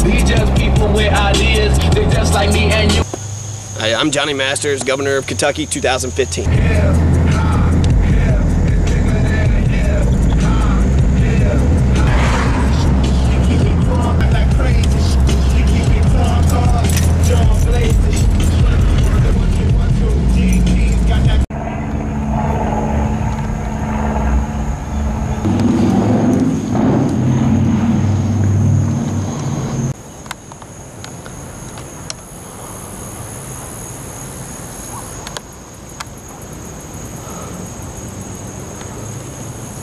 We just people with ideas, they just like me and you. Hi, I'm Johnny Masters, Governor of Kentucky, 2015.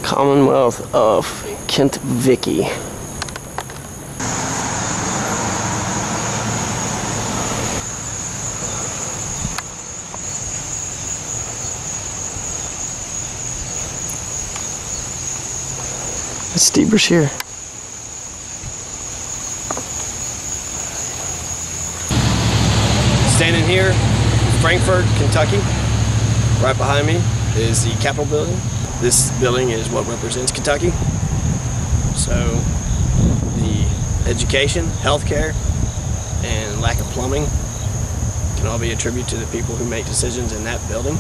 Commonwealth of Kentucky. It's Stever's here. Standing here, Frankfort, Kentucky. Right behind me is the Capitol building. This building is what represents Kentucky. So the education, healthcare, and lack of plumbing can all be attributed to the people who make decisions in that building.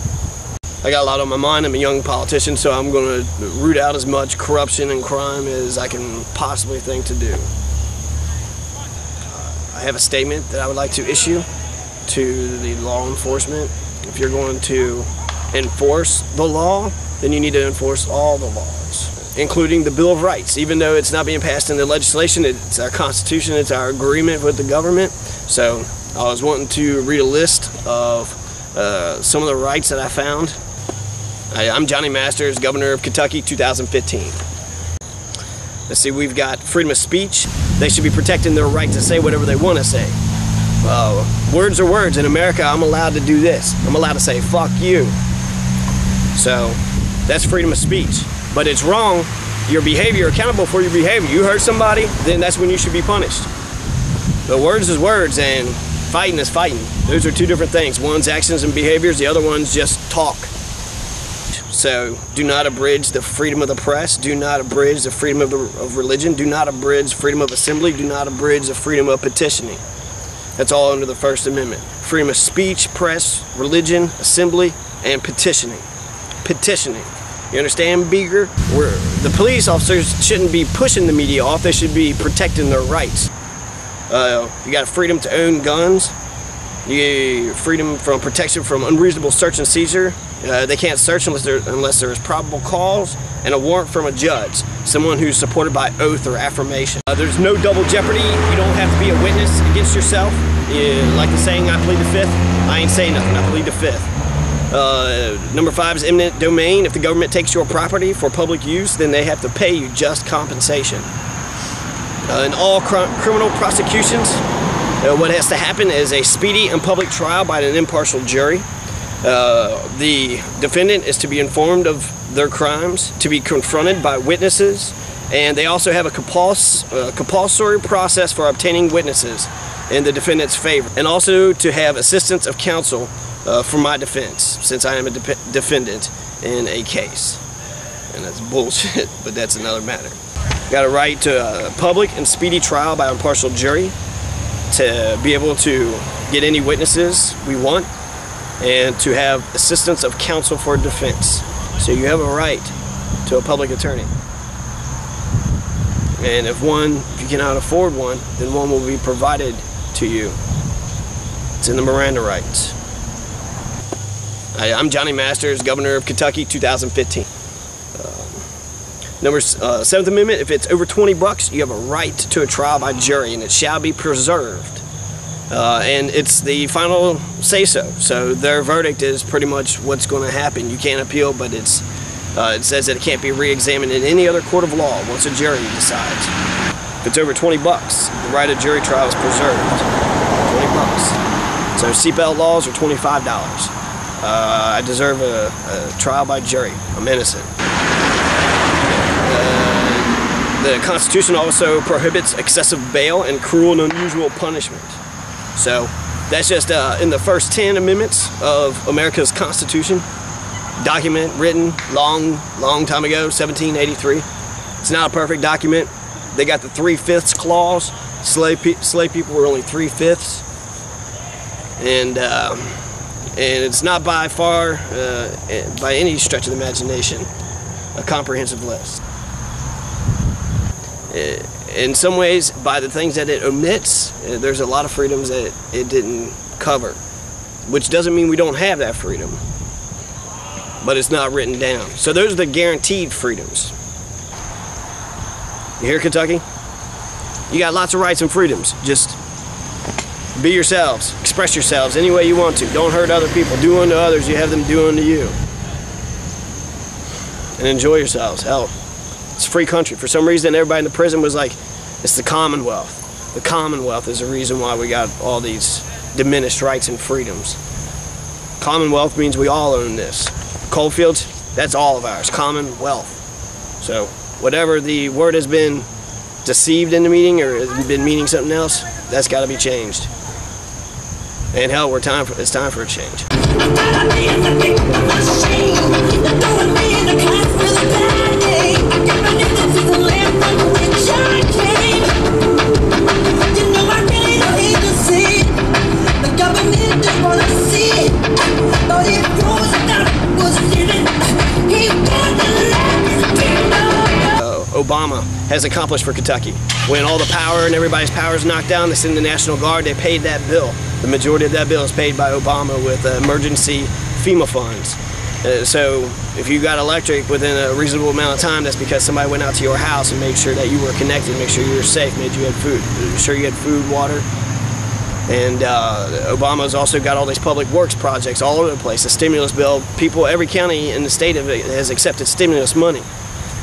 I got a lot on my mind. I'm a young politician, so I'm going to root out as much corruption and crime as I can possibly think to do. I have a statement that I would like to issue to the law enforcement. If you're going to enforce the law, then you need to enforce all the laws, including the Bill of Rights. Even though it's not being passed into legislation, it's our Constitution, it's our agreement with the government. So I was wanting to read a list of some of the rights that I found. I'm Johnny Masters, Governor of Kentucky, 2015. Let's see, we've got freedom of speech. They should be protecting their right to say whatever they want to say. Words are words. In America, I'm allowed to do this. I'm allowed to say, fuck you. So that's freedom of speech. But it's wrong. Your behavior, you're accountable for your behavior. You hurt somebody, then that's when you should be punished. But words is words and fighting is fighting. Those are two different things. One's actions and behaviors, the other one's just talk. So do not abridge the freedom of the press. Do not abridge the freedom of religion. Do not abridge freedom of assembly. Do not abridge the freedom of petitioning. That's all under the First Amendment. Freedom of speech, press, religion, assembly, and petitioning. Petitioning. You understand, Beaker? The police officers shouldn't be pushing the media off. They should be protecting their rights. You got freedom to own guns. You freedom from protection from unreasonable search and seizure. They can't search unless there is probable cause and a warrant from a judge, someone who's supported by oath or affirmation. There's no double jeopardy. You don't have to be a witness against yourself. Like the saying, I plead the fifth. I ain't saying nothing. I plead the fifth. Number 5 is eminent domain. If the government takes your property for public use, then they have to pay you just compensation. In all criminal prosecutions, what has to happen is a speedy and public trial by an impartial jury. The defendant is to be informed of their crimes, to be confronted by witnesses, and they also have a compulsory process for obtaining witnesses in the defendant's favor, and also to have assistance of counsel for my defense, since I am a defendant in a case. And that's bullshit, but that's another matter. Got a right to a public and speedy trial by an impartial jury, to be able to get any witnesses we want, and to have assistance of counsel for defense. So you have a right to a public attorney. And if you cannot afford one, then one will be provided to you. It's in the Miranda rights. I'm Johnny Masters, Governor of Kentucky, 2015. Number 7th Amendment, if it's over $20, you have a right to a trial by jury, and it shall be preserved. And it's the final say-so. So their verdict is pretty much what's going to happen. You can't appeal, but it says that it can't be re-examined in any other court of law once a jury decides. If it's over $20, the right of jury trial is preserved. $20. So seatbelt laws are $25. I deserve a trial by jury. I'm innocent. The Constitution also prohibits excessive bail and cruel and unusual punishment. So that's just in the first 10 amendments of America's Constitution. Document written long time ago, 1783. It's not a perfect document. They got the 3/5 clause, slave people were only 3/5, and it's not by far, by any stretch of the imagination, a comprehensive list. In some ways, by the things that it omits, there's a lot of freedoms that it didn't cover, which doesn't mean we don't have that freedom, but it's not written down. So those are the guaranteed freedoms. You hear, Kentucky? You got lots of rights and freedoms. Just be yourselves, express yourselves any way you want to. Don't hurt other people. Do unto others, you have them do unto you. And enjoy yourselves. Hell, it's a free country. For some reason, everybody in the prison was like, it's the Commonwealth. The Commonwealth is the reason why we got all these diminished rights and freedoms. Commonwealth means we all own this. Coalfields, that's all of ours. Commonwealth. So whatever the word has been deceived in the meaning or has been meaning something else, that's got to be changed. And hell, it's time for a change. Obama has accomplished for Kentucky. When all the power and everybody's power is knocked down, they send the National Guard, they paid that bill. The majority of that bill is paid by Obama with emergency FEMA funds. So if you got electric within a reasonable amount of time, that's because somebody went out to your house and made sure that you were connected, made sure you were safe, made you had food, made sure you had food, water. And Obama's also got all these public works projects all over the place. The stimulus bill, every county in the state has accepted stimulus money.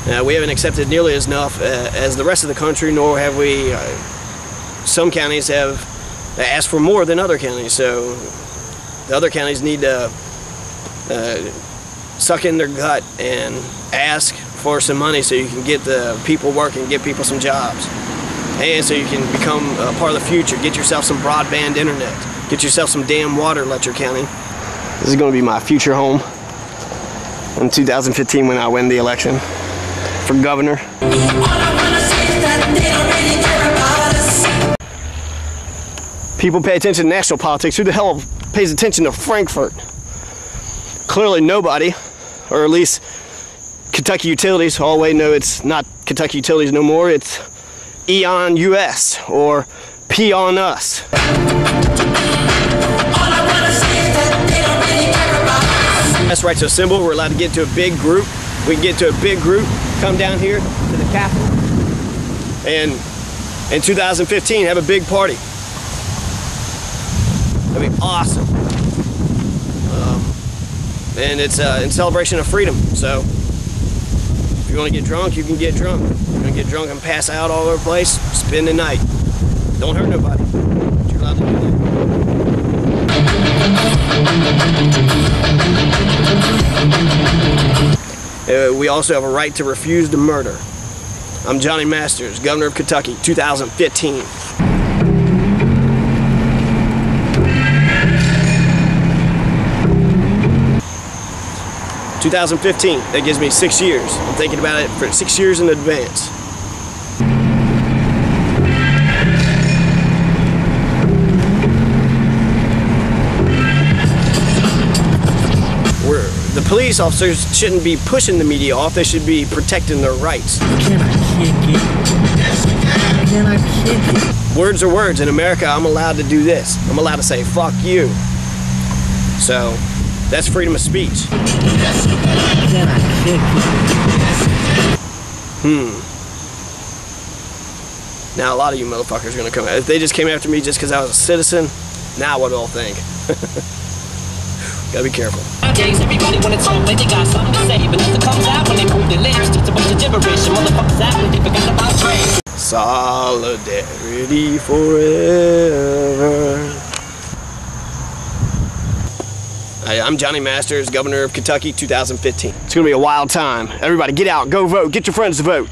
We haven't accepted nearly as enough as the rest of the country, nor have we, some counties have asked for more than other counties, so the other counties need to suck in their gut and ask for some money so you can get the people working, get people some jobs, and so you can become a part of the future. Get yourself some broadband internet, get yourself some damn water in Letcher County. This is going to be my future home in 2015 when I win the election for governor. People pay attention to national politics. Who the hell pays attention to Frankfort? Clearly nobody, or at least Kentucky Utilities. Oh wait, no, it's not Kentucky Utilities no more. It's E on US or P on us. That's right, so symbol, we're allowed to get to a big group. We can get to a big group, come down here to the Capitol, and in 2015 have a big party. That'd be awesome. And it's in celebration of freedom. So if you want to get drunk, you can get drunk. If you want to get drunk and pass out all over the place, spend the night. Don't hurt nobody, but you're allowed to do that. We also have a right to refuse to murder. I'm Johnny Masters, Governor of Kentucky, 2015. 2015, that gives me 6 years. I'm thinking about it for 6 years in advance. The police officers shouldn't be pushing the media off, they should be protecting their rights. Can I kick it? Can I kick it? Words are words. In America, I'm allowed to do this. I'm allowed to say, fuck you. So, that's freedom of speech. Can I kick it? Now a lot of you motherfuckers are gonna come out. If they just came after me just because I was a citizen, now what do they'll think? Gotta be careful. Everybody wanna talk like they got something to say, but nothing comes out when they move their lips. Just a bunch of gibberish. Motherfuckers out when they forgot about trade. Solidarity forever. I'm Johnny Masters, Governor of Kentucky, 2015. It's gonna be a wild time. Everybody get out, go vote, get your friends to vote.